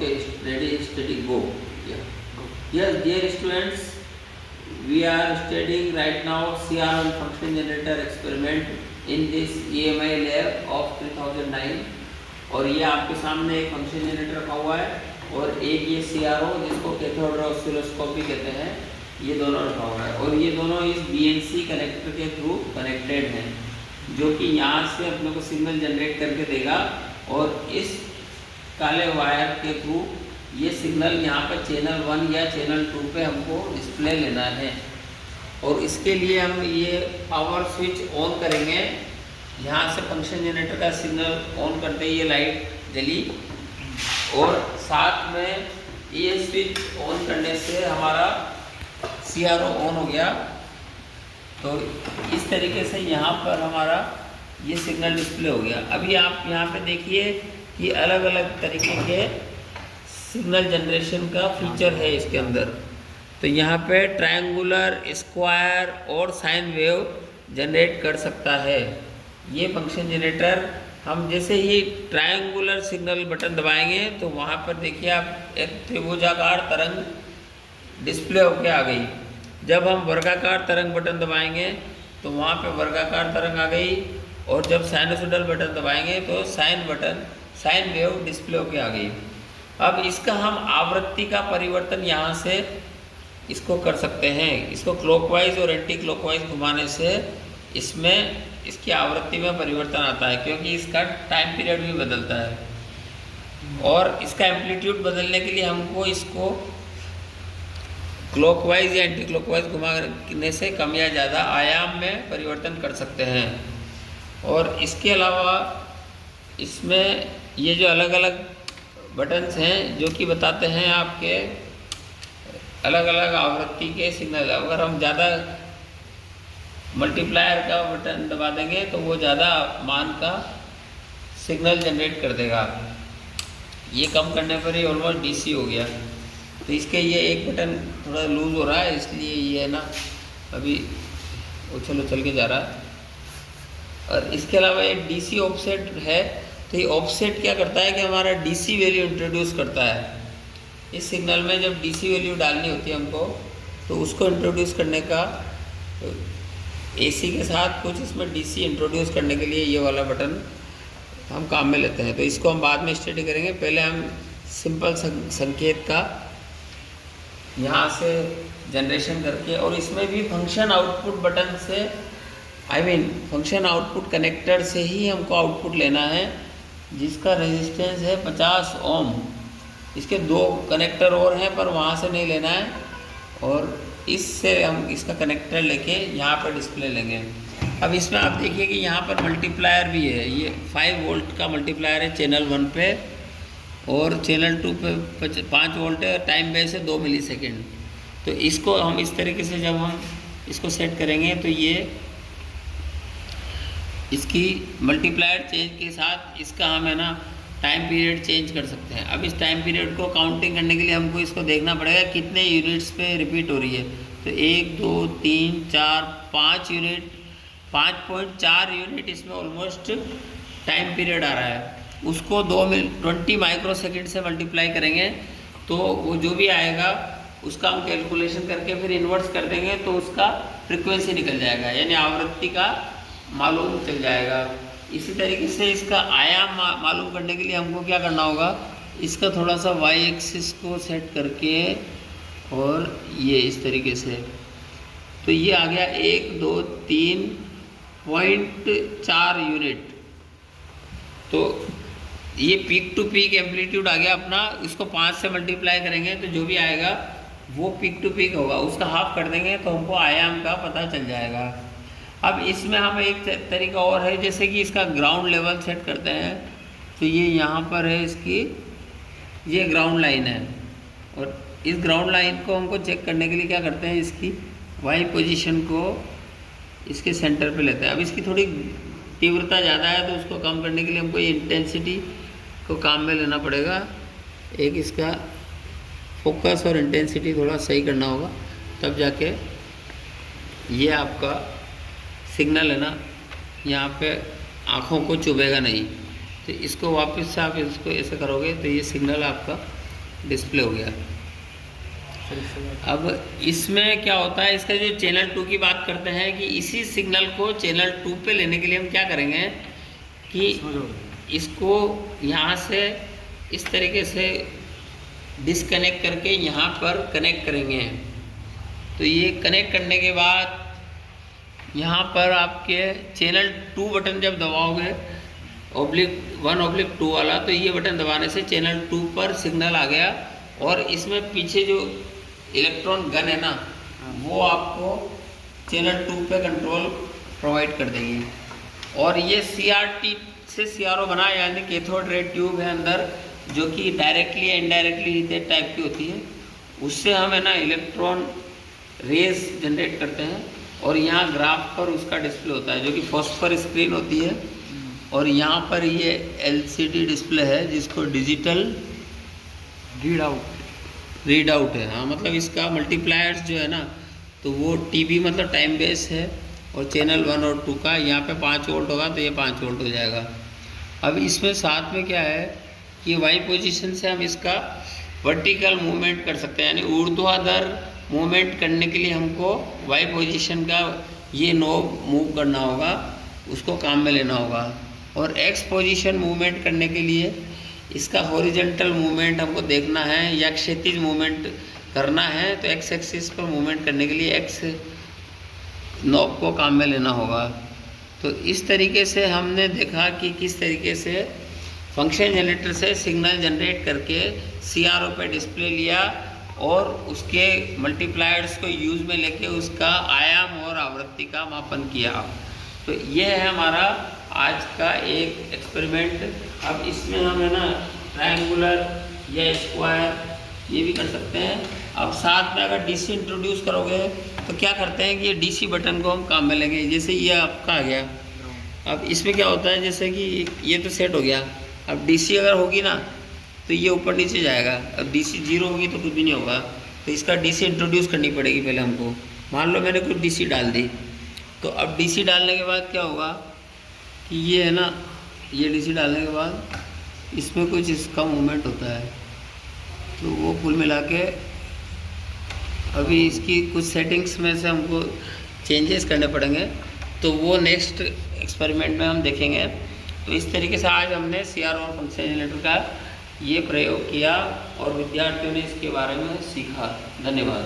Okay, ready, steady, go. Yeah. Yes, dear students, we are studying right now CRM function generator experiment in this EMI lab of 3009 और ये आपके सामने एक function generator रखा हुआ है और एक ये CRO जिसको कैथोड रे ऑसिलोस्कोप भी कहते हैं, ये दोनों रखा हुआ है और ये दोनों इस BNC कनेक्टर के थ्रू कनेक्टेड हैं, जो कि यहाँ से अपने को सिग्नल जनरेट करके देगा और इस काले वायर के थ्रू ये सिग्नल यहाँ पर चैनल 1 या चैनल 2 पे हमको डिस्प्ले लेना है। और इसके लिए हम ये पावर स्विच ऑन करेंगे। यहाँ से फंक्शन जनरेटर का सिग्नल ऑन करते ही ये लाइट जली और साथ में ये स्विच ऑन करने से हमारा CRO ऑन हो गया। तो इस तरीके से यहाँ पर हमारा ये सिग्नल डिस्प्ले हो गया। अभी आप यहाँ पे देखिए कि अलग अलग तरीके के सिग्नल जनरेशन का फीचर है इसके अंदर। तो यहाँ पे ट्रायंगुलर, स्क्वायर और साइन वेव जनरेट कर सकता है ये फंक्शन जनरेटर। हम जैसे ही ट्रायंगुलर सिग्नल बटन दबाएंगे तो वहाँ पर देखिए आप एक त्रिभुजाकार तरंग डिस्प्ले होके आ गई। जब हम वर्गाकार तरंग बटन दबाएंगे तो वहाँ पे वर्गाकार तरंग आ गई और जब साइनसोइडल बटन दबाएंगे तो साइन वेव डिस्प्ले होके आ गई। अब इसका हम आवृत्ति का परिवर्तन यहाँ से इसको कर सकते हैं। इसको क्लॉकवाइज और एंटी क्लॉकवाइज घुमाने से इसमें इसकी आवृत्ति में परिवर्तन आता है, क्योंकि इसका टाइम पीरियड भी बदलता है। और इसका एम्पलीट्यूड बदलने के लिए हमको इसको क्लॉकवाइज या एंटी क्लॉकवाइज घुमाने से कम या ज़्यादा आयाम में परिवर्तन कर सकते हैं। और इसके अलावा इसमें ये जो अलग अलग बटन्स हैं जो कि बताते हैं आपके अलग अलग आवृत्ति के सिग्नल। अगर हम ज़्यादा मल्टीप्लायर का बटन दबा देंगे तो वो ज़्यादा मान का सिग्नल जनरेट कर देगा। ये कम करने पर ही ऑलमोस्ट DC हो गया। तो इसके ये एक बटन थोड़ा लूज़ हो रहा है, इसलिए ये है ना अभी उछल के जा रहा है। और इसके अलावा एक DC ऑफसेट है। तो ये ऑफसेट क्या करता है कि हमारा DC वैल्यू इंट्रोड्यूस करता है। इस सिग्नल में जब DC वैल्यू डालनी होती है हमको, तो उसको इंट्रोड्यूस करने का AC के साथ कुछ इसमें DC इंट्रोड्यूस करने के लिए ये वाला बटन हम काम में लेते हैं। तो इसको हम बाद में स्टडी करेंगे। पहले हम सिंपल संकेत का यहाँ से जनरेशन करके, और इसमें भी फंक्शन आउटपुट बटन से फंक्शन आउटपुट कनेक्टर से ही हमको आउटपुट लेना है, जिसका रेजिस्टेंस है 50 ओम। इसके 2 कनेक्टर और हैं पर वहाँ से नहीं लेना है, और इससे हम इसका कनेक्टर लेके यहाँ पर डिस्प्ले लेंगे। अब इसमें आप देखिए कि यहाँ पर मल्टीप्लायर भी है। ये 5 वोल्ट का मल्टीप्लायर है चैनल 1 पे, और चैनल 2 पे 5 वोल्ट है। टाइम बेस है 2 मिलीसेकेंड। तो इसको हम इस तरीके से जब हम इसको सेट करेंगे तो ये इसकी मल्टीप्लायर चेंज के साथ इसका हम है ना टाइम पीरियड चेंज कर सकते हैं। अब इस टाइम पीरियड को काउंटिंग करने के लिए हमको इसको देखना पड़ेगा कितने यूनिट्स पे रिपीट हो रही है। तो 1 2 3 4 5 यूनिट, 5.4 यूनिट इसमें ऑलमोस्ट टाइम पीरियड आ रहा है। उसको 20 माइक्रोसेकंड से मल्टीप्लाई करेंगे तो वो जो भी आएगा उसका हम कैलकुलेशन करके फिर इन्वर्स कर देंगे तो उसका फ्रिक्वेंसी निकल जाएगा, यानी आवृत्ति का मालूम चल जाएगा। इसी तरीके से इसका आयाम मालूम करने के लिए हमको क्या करना होगा, इसका थोड़ा सा y एक्सिस को सेट करके, और ये इस तरीके से, तो ये आ गया 1 2 3.4 यूनिट। तो ये पीक टू पीक एम्पलीट्यूड आ गया अपना। इसको 5 से मल्टीप्लाई करेंगे तो जो भी आएगा वो पीक टू पीक होगा, उसका हाफ कर देंगे तो हमको आयाम का पता चल जाएगा। अब इसमें हम एक तरीका और है, जैसे कि इसका ग्राउंड लेवल सेट करते हैं। तो ये यहाँ पर है, इसकी ये ग्राउंड लाइन है, और इस ग्राउंड लाइन को हमको चेक करने के लिए क्या करते हैं, इसकी वाई पोजीशन को इसके सेंटर पे लेते हैं। अब इसकी थोड़ी तीव्रता ज़्यादा है तो उसको कम करने के लिए हमको ये इंटेंसिटी को काम में लेना पड़ेगा। एक इसका फोकस और इंटेंसिटी थोड़ा सही करना होगा, तब जाके ये आपका सिग्नल है ना यहाँ पे आँखों को चुभेगा नहीं। तो इसको वापस से आप इसको ऐसे करोगे तो ये सिग्नल आपका डिस्प्ले हो गया। अब इसमें क्या होता है, इसका जो चैनल 2 की बात करते हैं कि इसी सिग्नल को चैनल 2 पे लेने के लिए हम क्या करेंगे कि इसको यहाँ से इस तरीके से डिसकनेक्ट करके यहाँ पर कनेक्ट करेंगे। तो ये कनेक्ट करने के बाद यहाँ पर आपके चैनल 2 बटन जब दबाओगे /1/2 वाला, तो ये बटन दबाने से चैनल 2 पर सिग्नल आ गया और इसमें पीछे जो इलेक्ट्रॉन गन है ना, वो आपको चैनल 2 पे कंट्रोल प्रोवाइड कर देगी। और ये CRT से CRO बना, यानी कैथोड रे ट्यूब है अंदर, जो कि डायरेक्टली या इनडायरेक्टली हीटेड टाइप की होती है। उससे हम है ना इलेक्ट्रॉन रेज जनरेट करते हैं और यहाँ ग्राफ पर उसका डिस्प्ले होता है, जो कि फॉस्फर स्क्रीन होती है। और यहाँ पर ये LCD डिस्प्ले है जिसको डिजिटल रीड आउट है। हाँ, मतलब इसका मल्टीप्लायर्स जो है ना, तो वो TB मतलब टाइम बेस है। और चैनल 1 और 2 का यहाँ पे 5 वोल्ट होगा तो ये 5 वोल्ट हो जाएगा। अब इसमें साथ में क्या है कि वाई पोजीशन से हम इसका वर्टिकल मूवमेंट कर सकते हैं, यानी ऊर्ध्वाधर मूवमेंट करने के लिए हमको वाई पोजीशन का ये नोब मूव करना होगा, उसको काम में लेना होगा। और एक्स पोजीशन मूवमेंट करने के लिए इसका हॉरिजॉन्टल मूवमेंट हमको देखना है या क्षैतिज मूवमेंट करना है, तो एक्स एक्सिस पर मूवमेंट करने के लिए एक्स नॉब को काम में लेना होगा। तो इस तरीके से हमने देखा कि किस तरीके से फंक्शन जनरेटर से सिग्नल जनरेट करके CRO पे डिस्प्ले लिया और उसके मल्टीप्लायर्स को यूज में लेके उसका आयाम और आवृत्ति का मापन किया। तो ये है हमारा आज का एक एक्सपेरिमेंट। अब इसमें हम है ना ट्रायंगुलर या स्क्वायर ये भी कर सकते हैं। अब साथ में अगर DC इंट्रोड्यूस करोगे तो क्या करते हैं कि ये DC बटन को हम काम में लेंगे। जैसे ये आपका आ गया, अब इसमें क्या होता है, जैसे कि ये तो सेट हो गया। अब DC अगर होगी ना तो ये ऊपर नीचे जाएगा। अब DC 0 होगी तो कुछ भी नहीं होगा। तो इसका DC इंट्रोड्यूस करनी पड़ेगी पहले हमको। मान लो मैंने कुछ DC डाल दी, तो अब DC डालने के बाद क्या होगा कि ये है ना, ये DC डालने के बाद इसमें कुछ इसका मूवमेंट होता है। तो वो कुल मिला के अभी इसकी कुछ सेटिंग्स में से हमको चेंजेस करने पड़ेंगे, तो वो नेक्स्ट एक्सपेरिमेंट में हम देखेंगे। तो इस तरीके से आज हमने CRO और फंक्शन जनरेटर का ये प्रयोग किया और विद्यार्थियों ने इसके बारे में सीखा। धन्यवाद।